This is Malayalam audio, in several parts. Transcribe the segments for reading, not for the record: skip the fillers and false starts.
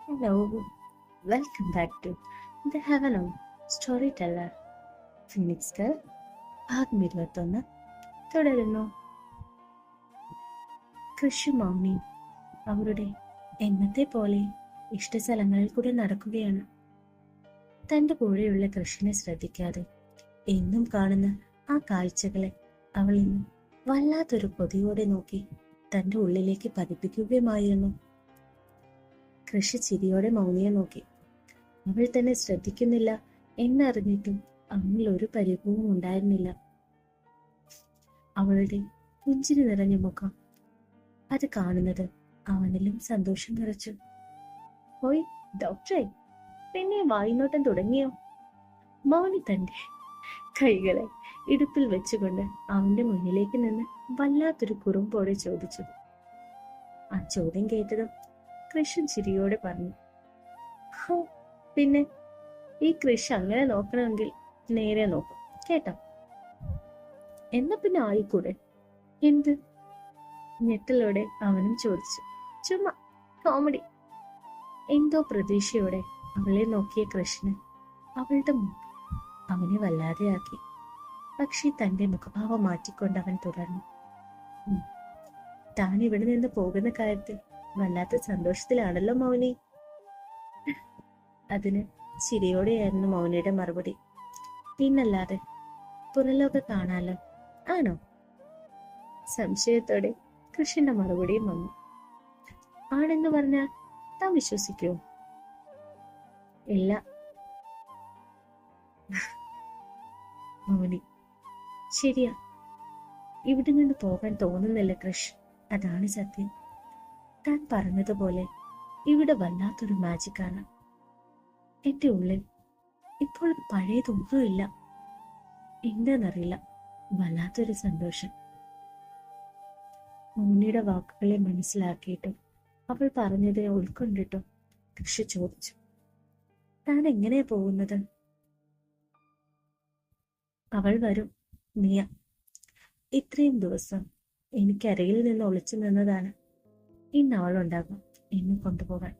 Hello, welcome back to The Heaven of Storyteller. Phoenix girl ഭാഗം 21 തുടരുന്നു. കൃഷി മൗനി അവരുടെ എന്നത്തെ പോലെ ഇഷ്ടസ്ഥലങ്ങളിൽ കൂടെ നടക്കുകയാണ്. തന്റെ കൂടെയുള്ള കൃഷിനെ ശ്രദ്ധിക്കാതെ എന്നും കാണുന്ന ആ കാഴ്ചകളെ അവൾ ഇന്ന് വല്ലാത്തൊരു കൊതിയോടെ നോക്കി തന്റെ ഉള്ളിലേക്ക് പതിപ്പിക്കുകയുമായിരുന്നു. കൃഷി ചിരിയോടെ മൗനിയെ നോക്കി. അവൾ തന്നെ ശ്രദ്ധിക്കുന്നില്ല എന്നറിഞ്ഞിട്ടും അവനിൽ ഒരു പരിഭവവും ഉണ്ടായിരുന്നില്ല. അവളുടെ പുഞ്ചിരി നിറഞ്ഞ മുഖം അത് കാണുന്നത് അവനിലും സന്തോഷം നിറച്ചു. ഓയ് ഡോക്ടറെ, പിന്നെ വായുനോട്ടം തുടങ്ങിയോ? മൗനി തന്റെ കൈകളെ ഇടുപ്പിൽ വെച്ചുകൊണ്ട് അവന്റെ മുന്നിലേക്ക് നിന്ന് വല്ലാത്തൊരു കുറുമ്പോടെ ചോദിച്ചു. ആ ചോദ്യം കേട്ടതും കൃഷ്ണൻ ചിരിയോടെ പറഞ്ഞു, ഹോ, പിന്നെ ഈ കൃഷി അങ്ങനെ നോക്കണമെങ്കിൽ നേരെ നോക്കും കേട്ടോ. എന്നാ പിന്നെ ആയിക്കൂടെ? എന്ത്? ഞെട്ടലോടെ അവനും ചോദിച്ചു. ചുമ്മാ കോമഡി. എന്തോ പ്രതീക്ഷയോടെ അവളെ നോക്കിയ കൃഷ്ണൻ അവളുടെ മുഖം അവനെ വല്ലാതെയാക്കി. പക്ഷേ തന്റെ മുഖഭാവം മാറ്റിക്കൊണ്ട് അവൻ തുടർന്നു. താൻ ഇവിടെ നിന്ന് പോകുന്ന കാര്യത്തിൽ വല്ലാത്ത സന്തോഷത്തിലാണല്ലോ മൗനി. അതിന് ചിരിയോടെയായിരുന്നു മൗനിയുടെ മറുപടി. പിന്നല്ലാതെ, പുറലോകം കാണാലോ. ആണോ? സംശയത്തോടെ കൃഷ്ണന്റെ മറുപടിയും വന്നു. ആണെന്ന് പറഞ്ഞാൽ താൻ വിശ്വസിക്കുമോ? ഇല്ല. മൗനി, ശരിയാ, ഇവിടെ നിന്ന് പോകാൻ തോന്നുന്നില്ല കൃഷ്. അതാണ് സത്യം. താൻ പറഞ്ഞതുപോലെ ഇവിടെ വല്ലാത്തൊരു മാജിക്കാണ്. എന്റെ ഉള്ളിൽ ഇപ്പോൾ പഴയതൊന്നുമില്ല. എന്താന്നറിയില്ല, വല്ലാത്തൊരു സന്തോഷം. മൗനിയുടെ വാക്കുകളെ മനസ്സിലാക്കിയിട്ടും അവൾ പറഞ്ഞത് ഉൾക്കൊണ്ടിട്ടും കൃഷി ചോദിച്ചു, താൻ എങ്ങനെയാ പോകുന്നത്? അവൾ വരും മിയ. ഇത്രയും ദിവസം എനിക്കരയിൽ നിന്ന് ഒളിച്ചു നിന്നതാണ്. ഇന്ന് അവളുണ്ടാകും എന്നെ കൊണ്ടുപോകാൻ.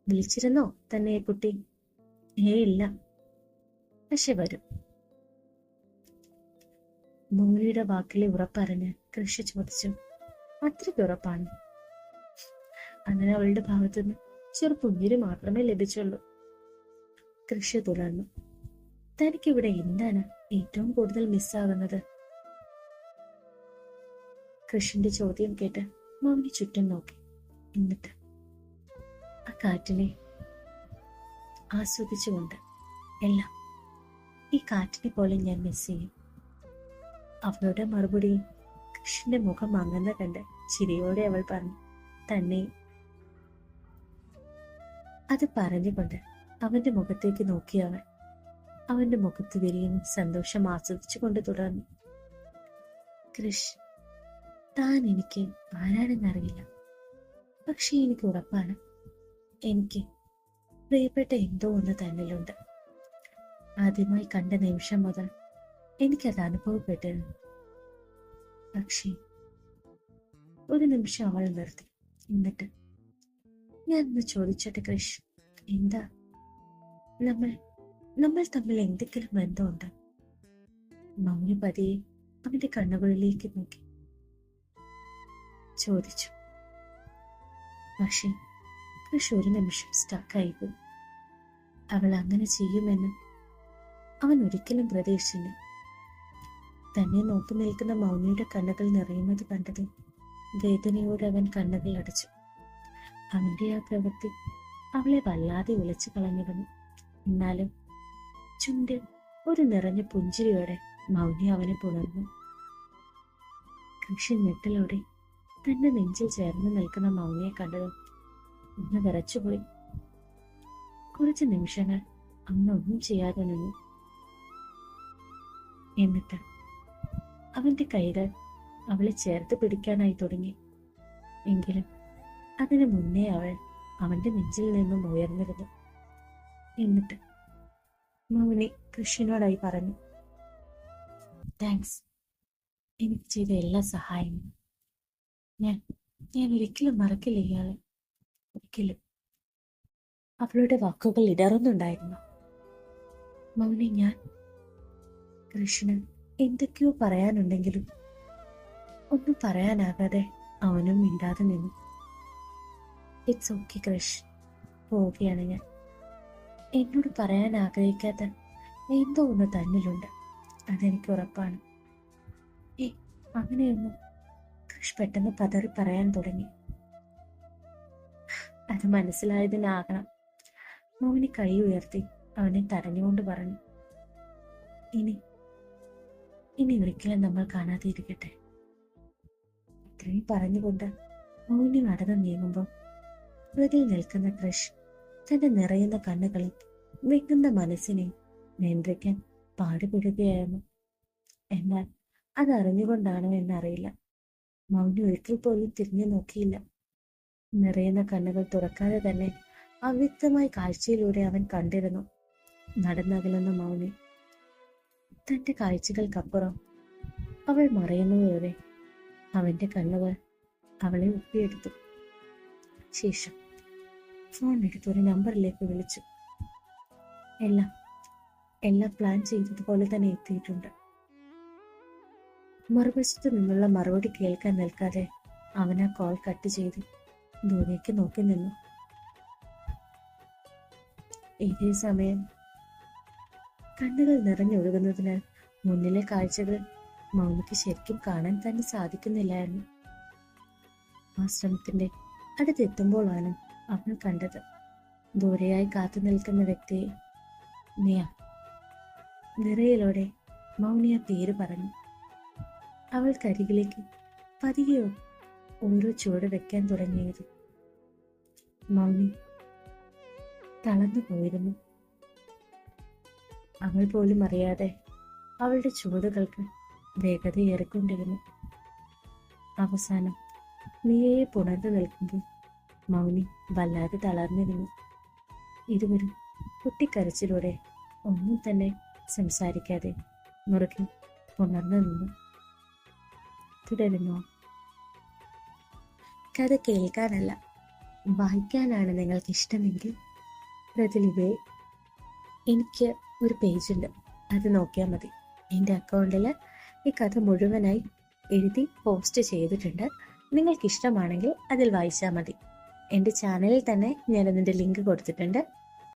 വിളിച്ചിരുന്നോ തന്നെ കുട്ടി? ഇല്ല, പക്ഷെ വരും. മൗനിയുടെ വാക്കിലെ ഉറപ്പറിഞ്ഞ് കൃഷി ചോദിച്ചു, അത്രയ്ക്ക് ഉറപ്പാണ്? അങ്ങനെ അവളുടെ ഭാഗത്തുനിന്ന് ചെറുപുഞ്ചിരി മാത്രമേ ലഭിച്ചുള്ളൂ. കൃഷി തുടർന്നു. തനിക്കിവിടെ എന്താണ് ഏറ്റവും കൂടുതൽ മിസ്സാകുന്നത്? കൃഷിന്റെ ചോദ്യം കേട്ട് മൗനി ചുറ്റും നോക്കി. എന്നിട്ട് ആ കാറ്റിനെ ആസ്വദിച്ചുകൊണ്ട്, എല്ലാം ഈ കാറ്റിനെ പോലെ ഞാൻ മിസ് ചെയ്യും. അവളുടെ മറുപടി കൃഷ്ണന്റെ മുഖം മങ്ങുന്ന കണ്ട് ചിരിയോടെ അവൾ പറഞ്ഞു, തന്നെ. അത് പറഞ്ഞുകൊണ്ട് അവന്റെ മുഖത്തേക്ക് നോക്കി അവൾ അവന്റെ മുഖത്ത് വിരിയുന്ന സന്തോഷം ആസ്വദിച്ചുകൊണ്ട് തുടർന്നു. കൃഷ്, താൻ എനിക്ക് ആരാണെന്നറിയില്ല, പക്ഷെ എനിക്ക് ഉറപ്പാണ്, എനിക്ക് പ്രിയപ്പെട്ട എന്തോ ഒന്ന് തന്നിലുണ്ട്. ആദ്യമായി കണ്ട നിമിഷം മുതൽ എനിക്കത് അനുഭവപ്പെട്ടിരുന്നു. പക്ഷേ ഒരു നിമിഷം അവൾ നിർത്തി. എന്നിട്ട്, ഞാൻ ഒന്ന് ചോദിച്ചോട്ടെ കൃഷ്, എന്താ നമ്മൾ നമ്മൾ തമ്മിൽ എന്തെങ്കിലും ബന്ധമുണ്ട്? മൗനി പതിയെ അവന്റെ കണ്ണുകളിലേക്ക് നോക്കി ചോദിച്ചു. പക്ഷേ കൃഷ് ഒരു നിമിഷം സ്റ്റക്കായിപ്പോയി. അവൾ അങ്ങനെ ചെയ്യുമെന്ന് അവൻ ഒരിക്കലും പ്രതീക്ഷിച്ചില്ല. തന്നെ നോക്കി നിൽക്കുന്ന മൗനിയുടെ കണ്ണുകൾ നിറയുന്നത് കണ്ടത് വേദനയോടെ അവൻ കണ്ണുകൾ അടച്ചു. അവന്റെ ആ പ്രവൃത്തി അവളെ വല്ലാതെ ഉലച്ചു കളഞ്ഞിരുന്നു. എന്നാലും ചുണ്ടിൽ ഒരു നിറഞ്ഞ പുഞ്ചിരിയോടെ മൗനി അവനെ പുണർന്നു. കൃഷി ഞെട്ടലോടെ തന്റെ നെഞ്ചിൽ ചേർന്ന് നിൽക്കുന്ന മൗനിയെ കണ്ടതും ഒന്ന് വിറച്ചുപോയി. കുറച്ച് നിമിഷങ്ങൾ അവനൊന്നും ചെയ്യാതെ നിന്നു. എന്നിട്ട് അവന്റെ കൈകൾ അവളെ ചേർത്ത് പിടിക്കാനായി തുടങ്ങി. എങ്കിലും അതിനു മുന്നേ അവൾ അവന്റെ നെഞ്ചിൽ നിന്നും ഉയർന്നിരുന്നു. എന്നിട്ട് മൗനി കൃഷിനോടായി പറഞ്ഞു, താങ്ക്സ്, എനിക്ക് ചെയ്ത എല്ലാ സഹായങ്ങളും ഞാൻ ഞാൻ ഒരിക്കലും മറക്കില്ല ഇയാളെ, ഒരിക്കലും. അവളുടെ വാക്കുകൾ ഇടറുന്നുണ്ടായിരുന്നു. മൗനി, ഞാൻ കൃഷ്ണൻ എന്തൊക്കെയോ പറയാനുണ്ടെങ്കിലും ഒന്നും പറയാനാകാതെ അവനും മിണ്ടാതെ നിന്നു. ഇറ്റ്സ് ഓക്കെ കൃഷ്, പോവുകയാണ് ഞാൻ. എന്നോട് പറയാൻ ആഗ്രഹിക്കാത്ത എന്തോ ഒന്ന് തന്നിലുണ്ട്, അതെനിക്ക് ഉറപ്പാണ്. ഏ അങ്ങനെയൊന്നും കൃഷ് പെട്ടെന്ന് പതറി പറയാൻ തുടങ്ങി. അത് മനസ്സിലായതിനാകണം. മോഹിനി കൈ ഉയർത്തി അവനെ തടഞ്ഞുകൊണ്ട് പറഞ്ഞു, ഇനി ഇനി ഒരിക്കലും നമ്മൾ കാണാതെ ഇരിക്കട്ടെ. ഇത്രയും പറഞ്ഞുകൊണ്ട് മോഹിനി നടന്നു നീങ്ങുമ്പോൾ പുറകിൽ നിൽക്കുന്ന കൃഷ് തന്റെ നിറയുന്ന കണ്ണുകളിൽ വെക്കുന്ന മനസ്സിനെ നിയന്ത്രിക്കാൻ പാടുപെടുകയായിരുന്നു. എന്നാൽ അതറിഞ്ഞുകൊണ്ടാണോ എന്നറിയില്ല, മൗനി ഒരിക്കൽ പോലും തിരിഞ്ഞു നോക്കിയില്ല. നിറയുന്ന കണ്ണുകൾ തുറക്കാതെ തന്നെ അവ്യക്തമായ കാഴ്ചയിലൂടെ അവൻ കണ്ടിരുന്നു നടന്നകലുന്ന മൗനി. തന്റെ കാഴ്ചകൾക്കപ്പുറം അവൾ മറയുന്നതുവരെ അവന്റെ കണ്ണുകൾ അവളെ ഒപ്പിയെടുത്തു. ശേഷം ഫോൺ എടുത്ത് ഒരു നമ്പറിലേക്ക് വിളിച്ചു. എല്ലാം പ്ലാൻ ചെയ്തതുപോലെ തന്നെ എത്തിയിട്ടുണ്ട്. മറുവശത്തു നിന്നുള്ള മറുപടി കേൾക്കാൻ നിൽക്കാതെ അവൻ ആ കോൾ കട്ട് ചെയ്ത് ദൂരേക്ക് നോക്കി നിന്നു. ഇതേ സമയം കണ്ണുകൾ നിറഞ്ഞൊഴുകുന്നതിനാൽ മുന്നിലെ കാഴ്ചകൾ മൗനിക്ക് ശരിക്കും കാണാൻ തന്നെ സാധിക്കുന്നില്ലായിരുന്നു. ആശ്രമത്തിന്റെ അടുത്തെത്തുമ്പോഴാണ് അവൾ കണ്ടത് ദൂരെയായി കാത്തു നിൽക്കുന്ന വ്യക്തിയെ. നിയ. നിറയിലൂടെ മൗനിയ പേര് പറഞ്ഞു. അവൾ കരികിലേക്ക് പതിയെ ഓരോ ചുവട് വെക്കാൻ തുടങ്ങിയത്. മൗനി തളർന്നു പോയിരുന്നു. അവൾ പോലും അറിയാതെ അവളുടെ ചുവടുകൾക്ക് വേഗതയേറിക്കൊണ്ടിരുന്നു. അവസാനം നീയെ പുണർന്നു നിൽക്കുമ്പോൾ മൗനി വല്ലാതെ തളർന്നിരുന്നു. ഇരുവരും പൊട്ടിക്കരച്ചിലൂടെ ഒന്നും തന്നെ സംസാരിക്കാതെ മുറുകെ പുണർന്നു നിന്നു. തുടരുന്നു. കഥ കേൾക്കാനല്ല, വായിക്കാനാണ് നിങ്ങൾക്ക് ഇഷ്ടമെങ്കിൽ പ്രതിലിപേ എനിക്ക് ഒരു പേജുണ്ട്, അത് നോക്കിയാൽ മതി. എൻ്റെ അക്കൗണ്ടിൽ ഈ കഥ മുഴുവനായി എഴുതി പോസ്റ്റ് ചെയ്തിട്ടുണ്ട്. നിങ്ങൾക്ക് ഇഷ്ടമാണെങ്കിൽ അതിൽ വായിച്ചാൽ മതി. എൻ്റെ ചാനലിൽ തന്നെ ഞാനതിൻ്റെ ലിങ്ക് കൊടുത്തിട്ടുണ്ട്.